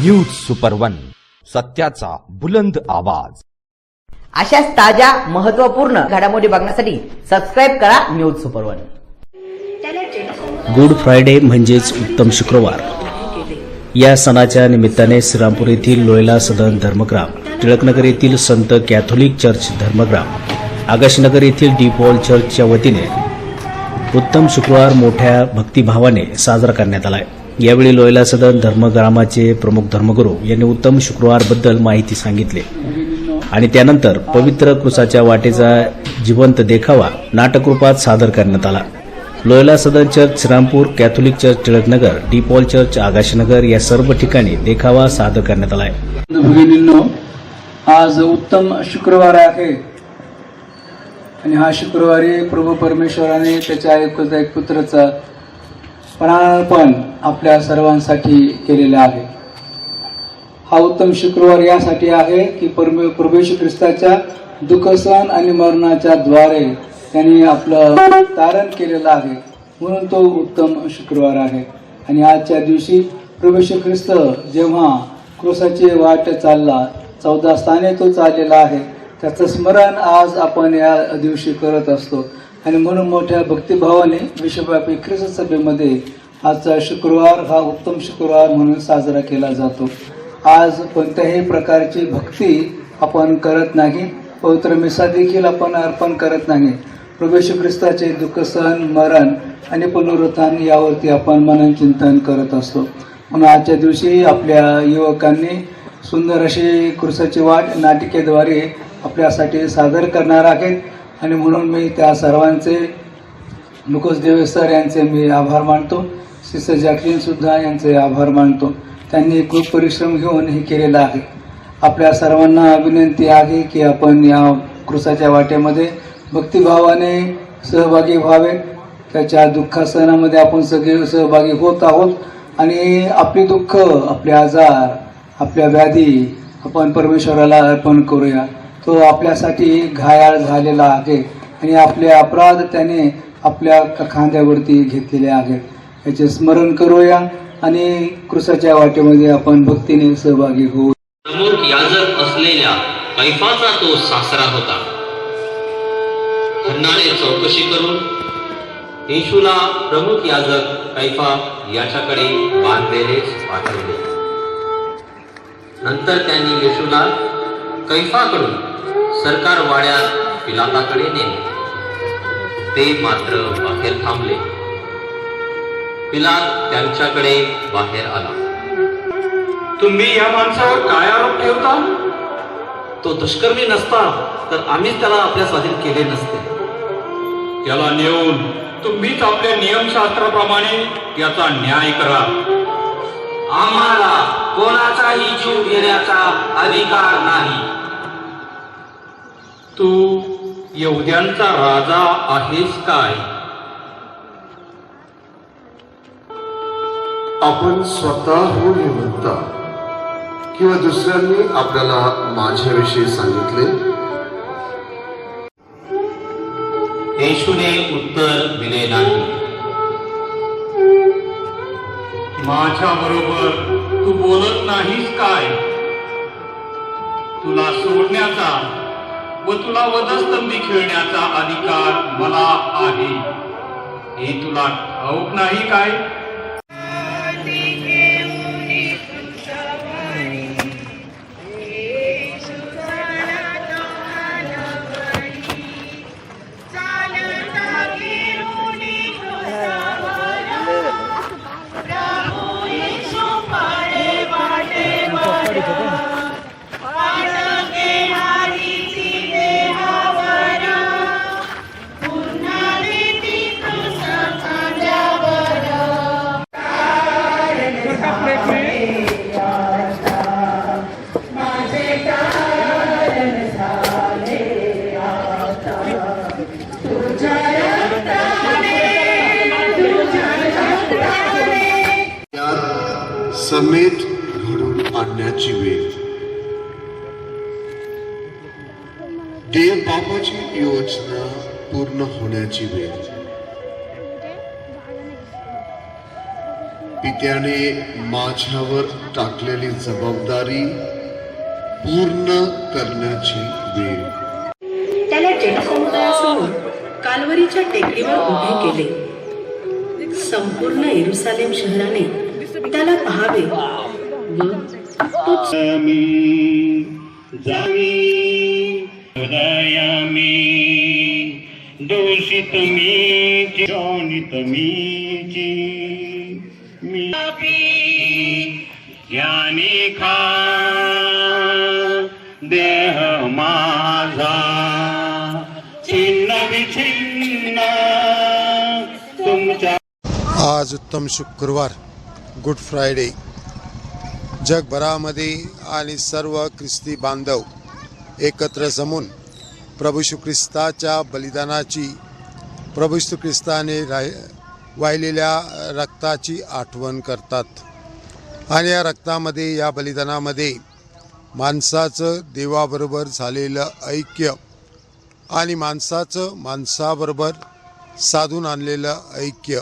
News super one, सत्याचा बुलंद आवाज। अशाच ताज्या महत्त्वपूर्ण घडामोडी बघण्यासाठी सबस्क्राइब करा news super one. Good Friday म्हणजेच उत्तम शुक्रवार या सणाच्या निमित्ताने श्रीरामपूर येथील लोयला सदन धर्मग्राम, टिळकनगर येथील संत कॅथोलिक चर्च धर्मग्राम, आकाशनगर येथील डी पॉल चर्चच्या वतीने उत्तम शुक्रवार मोठ्या भक्तिभावाने साजरा करण्यात आला आहे। यावेळी लोयला सदन धर्मग्रामाचे प्रमुख धर्मगुरू यांनी उत्तम शुक्रवारबद्दल माहिती सांगितली आणि त्यानंतर पवित्र क्रूसाच्या वाटेचा जिवंत देखावा नाटकरूपात सादर करण्यात आला। Loyola Sadan church Shrirampur, Catholic church Tilaknagar, De Paul church Akashnagar या सर्व ठिकाणी देखावा सादर करण्यात आला आहे। भगिनींनो, आज उत्तम शुक्रवार आहे आणि हा शुक्रवारी प्रभू परमेश्वराने त्याच्या एकुलता एक पुत्राचा प्राणार्पण आपल्या सर्वांसाठी केलेला आहे। हा उत्तम शुक्रवार यासाठी आहे की प्रभू येशू ख्रिस्ताच्या दुःखसहन आणि मरणाच्या द्वारे त्यांनी आपलं तारण केलेलं आहे, म्हणून तो उत्तम शुक्रवार आहे। आणि आजच्या दिवशी प्रभू येशू ख्रिस्त जेव्हा क्रूसाची वाट चालला, 14 स्थाने तो चाललेला आहे, त्याचं स्मरण आज आपण या दिवशी करत असतो आणि म्हणून मोठ्या भक्तिभावाने विश्वव्यापी ख्रिस्त सभेमध्ये आजचा शुक्रवार हा उत्तम शुक्रवार म्हणून साजरा केला जातो। आज कोणत्याही प्रकारची भक्ती आपण करत नाही, पवित्र मिसा देखील आपण अर्पण करत नाही। प्रभू येशू ख्रिस्ताचे दुःखसहन, मरण आणि पुनरुत्थान यावरती आपण मनन चिंतन करत असतो। म्हणून आजच्या दिवशी आपल्या युवकांनी सुंदर अशी क्रूसाची वाट नाटिकेद्वारे आपल्यासाठी सादर करणार आहेत आणि म्हणून मी त्या सर्वांचे, लुकोस देवे सर यांचे मी आभार मानतो, सिस्टर जॅकलिन सुद्धा यांचे आभार मानतो। त्यांनी खूप परिश्रम घेऊन हे केलेलं आहे। आपल्या सर्वांना विनंती आहे की आपण या क्रूसाच्या वाटेमध्ये भक्तिभावाने सहभागी व्हावे। त्याच्या दुःखासनामध्ये आपण सगळे सहभागी होत आहोत आणि आपली दुःख, आपले आजार, आपल्या व्याधी आपण परमेश्वराला अर्पण करूया। तो आपल्यासाठी घायाळ झालेला आहे आणि आपले अपराध त्याने आपल्या खांद्यावरती घेतलेले आहेत, याचे स्मरण करूया आणि क्रूसाच्या वाटेमध्ये आपण भक्तीने सहभागी होऊ। प्रमुख याजक असलेल्या कैफाचा तो सासरा होता। हन्नाने चौकशी करून येशूला प्रमुख याजक कैफा याच्याकडे बांधलेले पाठवले। नंतर त्यांनी येशूला कैफाकडून सरकार वाड्यात पिलाताकडे नेले। ते मात्र बाहेर थांबले। पिलात त्यांच्याकडे बाहेर आला। तुम्ही या माणसावर काय आरोप ठेवता? तो दुष्कर्मी नसता तर आम्हीच त्याला आपल्या स्वाधीन केले नसते। त्याला नेऊन तुम्हीच आपल्या नियमशास्त्राप्रमाणे त्याचा न्याय करा। आम्हाला कोणाचाही जीव घेण्याचा अधिकार नाही। तू यहुद्यांचा राजा आहेस काय? आपण स्वतःहून हे म्हणता किंवा दुसऱ्यांनी आपल्याला माझ्याविषयी सांगितले? येशूने उत्तर दिले नाही। माझ्या बरोबर तू बोलत नाहीस काय? तुला सोडण्याचा व तुला वधस्तंभी खेळण्याचा अधिकार मला आहे, हे तुला ठाऊक नाही काय? समेत घडून आणण्याची वेळ, देव बापाची योजना पूर्ण होण्याची वेळ। त्याने माझ्यावर टाकलेली जबाबदारी पूर्ण करण्याची वेळ. त्याला जनसमुदायासमोर काल्वरीच्या टेकडीवर उभे केले. संपूर्ण येरुसालेम शहराने त्याला पाहावे व तोच दोषित मीची शोणित मीची ज्ञानी खा देह माझा छिन्न विछिन्न तुमच्या. आज उत्तम शुक्रवार, गुड फ्रायडे. जगभरामध्ये आणि सर्व ख्रिस्ती बांधव एकत्र जमून प्रभू येशू ख्रिस्ताच्या बलिदानाची, प्रभू येशू ख्रिस्ताने वाहिलेल्या रक्ताची आठवण करतात. आणि या रक्तामध्ये, या बलिदानामध्ये माणसाचं देवाबरोबर झालेलं ऐक्य आणि माणसाचं माणसाबरोबर साधून आणलेलं ऐक्य,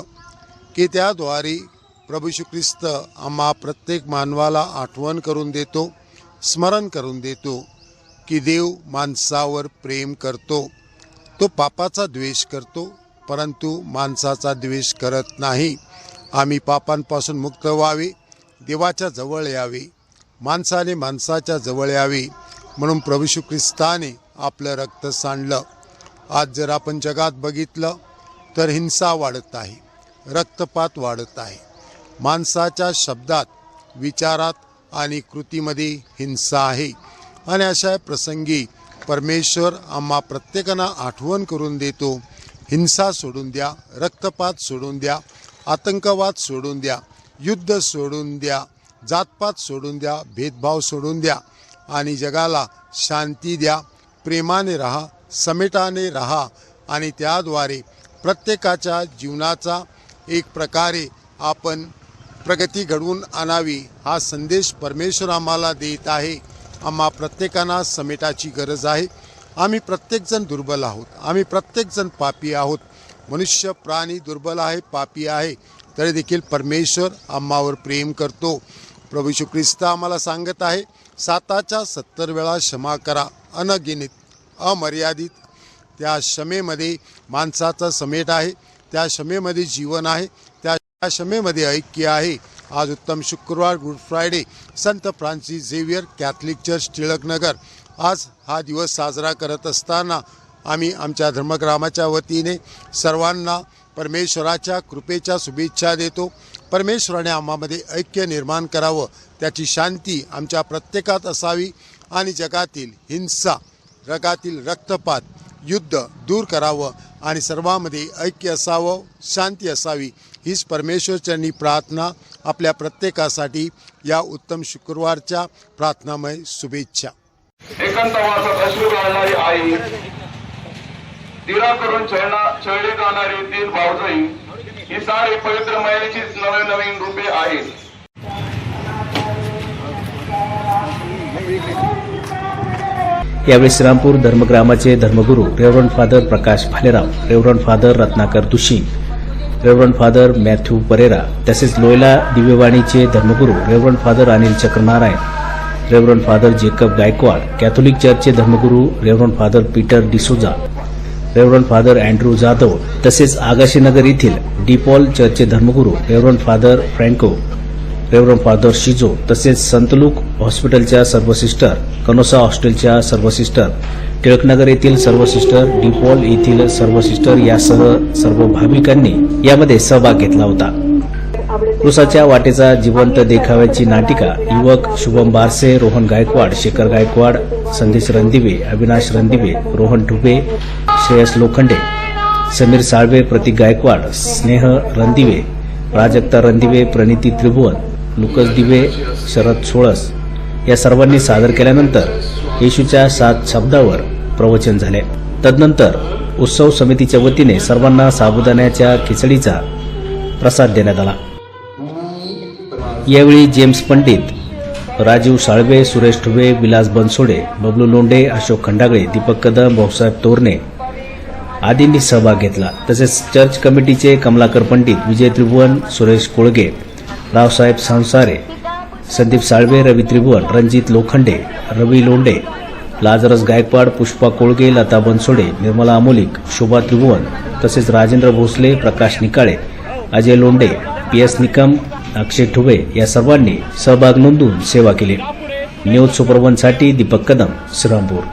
की त्याद्वारे प्रभू येशू ख्रिस्त आम्हा प्रत्येक मानवाला आठवण करून देतो, स्मरण करून देतो की देव माणसावर प्रेम करतो. तो पापाचा द्वेष करतो, परंतु माणसाचा द्वेष करत नाही. आम्ही पापांपासून मुक्त व्हावे, देवाच्या जवळ यावे, माणसाने माणसाच्या जवळ यावे, म्हणून प्रभू येशू ख्रिस्ताने आपलं रक्त सांडलं. आज जर आपण जगात बघितलं तर हिंसा वाढत आहे, रक्तपात वाढत आहे. माणसाच्या शब्दात, विचारात आणि कृतीमध्ये हिंसा आहे. आणि अशा प्रसंगी परमेश्वर आम्हा प्रत्येकांना आठवण करून देतो, हिंसा सोडून द्या, रक्तपात सोडून द्या, आतंकवाद सोडून द्या, युद्ध सोडून द्या, जातपात सोडून द्या, भेदभाव सोडून द्या आणि जगाला शांती द्या. प्रेमाने राहा, समेटाने राहा आणि त्याद्वारे प्रत्येकाच्या जीवनाचा एक प्रकारे आपण प्रगती घडवून आणावी, हा संदेश परमेश्वर आम्हाला देत आहे. आम्हा प्रत्येकांना समेटाची गरज आहे. आम्ही प्रत्येकजण दुर्बल आहोत, आम्ही प्रत्येकजण पापी आहोत. मनुष्य प्राणी दुर्बल आहे, पापी आहे, तरी देखील परमेश्वर आम्हावर प्रेम करतो. प्रभू येशू ख्रिस्त आम्हाला सांगत आहे, 7च्या 70 वेळा क्षमा करा, अनगिनित, अमर्यादित. त्या क्षमेमध्ये माणसाचा समेट आहे, त्या क्षमेमध्ये जीवन आहे, त्या क्षमेमध्ये ऐक्य आहे. आज उत्तम शुक्रवार, गुड फ्रायडे, संत Francis Xavier Catholic church Tilaknagar. आज हा दिवस साजरा करत असताना आम्ही आमच्या धर्मग्रामाच्या वतीने सर्वांना परमेश्वराच्या कृपेच्या शुभेच्छा देतो. परमेश्वराने आम्हामध्ये ऐक्य निर्माण करावं, त्याची शांती आमच्या प्रत्येकात असावी आणि जगातील हिंसा, जगातील रक्तपात, युद्ध दूर करावं आणि सर्वांमध्ये ऐक्य असावं, शांती असावी, हीच परमेश्वरचरणी प्रार्थना आपल्या प्रत्येकासाठी या उत्तम शुक्रवारच्या प्रार्थनामय शुभेच्छा. एकांतवासात अश्रू गाळणारी आई, तिला करून छळली जाणारी तीन भावजई, ही सारी पवित्र महिलेचीच नवीन रूपे आहेत. यावेळी श्रीरामपूर धर्मग्रामाचे धर्मगुरू reverend father Prakash Bhalerao, reverend father Ratnakar Dushi, reverend father Matthew Pereira, तसेच लोयला दिवेवाणीचे धर्मगुरू reverend father Anil Chakranarayan, reverend father Jacob Gaikwad, Catholic चर्चचे धर्मगुरू reverend father Peter D'Souza, reverend father Andrew Jadhav, तसेच आगाशीनगर येथील डीपॉल चर्चचे धर्मगुरू reverend father Franco, reverend father Shijo, तसेच संतलूक हॉस्पिटलच्या सर्व सिस्टर, कनोसा हॉस्टेलच्या सर्व सिस्टर, टिळकनगर येथील सर्व सिस्टर, डीपॉल येथील सर्व सिस्टर यासह सर्व भाविकांनी यामध्ये सहभाग घेतला होता. क्रुसाच्या वाटेचा जिवंत देखाव्याची नाटिका युवक शुभम बारसे, रोहन गायकवाड, शेखर गायकवाड, संदेश रणदिवे, अविनाश रणदिवे, रोहन ठुबे, श्रेयस लोखंडे, समीर साळवे, प्रतीक गायकवाड, स्नेह रणदिवे, प्राजक्ता रणदिवे, प्रणिती त्रिभुवन, लुकस दिवे, शरद सोळस या सर्वांनी सादर केल्यानंतर येशूच्या 7 शब्दावर प्रवचन झाले. तदनंतर उत्सव समितीच्या वतीने सर्वांना साबुदाण्याच्या खिचडीचा प्रसाद देण्यात आला. यावेळी जेम्स पंडित, राजीव साळवे, सुरेश ठुबे, विलास बनसोडे, बबलू लोंढे, अशोक खंडागळे, दीपक कदम, भाऊसाहेब तोरणे आदींनी सहभाग घेतला. तसेच चर्च कमिटीचे कमलाकर पंडित, विजय त्रिभुवन, सुरेश कोळगे, रावसाहेब संसारे, संदीप साळवे, रवी त्रिभुवन, रणजित लोखंडे, रवी लोंडे, लाजरस गायकवाड, पुष्पा कोळगे, लता बनसोडे, निर्मला अमोलिक, शोभा त्रिभुवन तसेच राजेंद्र भोसले, प्रकाश निकाळे, अजय लोंडे, PS निकम, अक्षय ठुबे या सर्वांनी सहभाग नोंदवून सेवा केली. न्यूज सुपर 1 साठी दीपक कदम, श्रीरामपूर.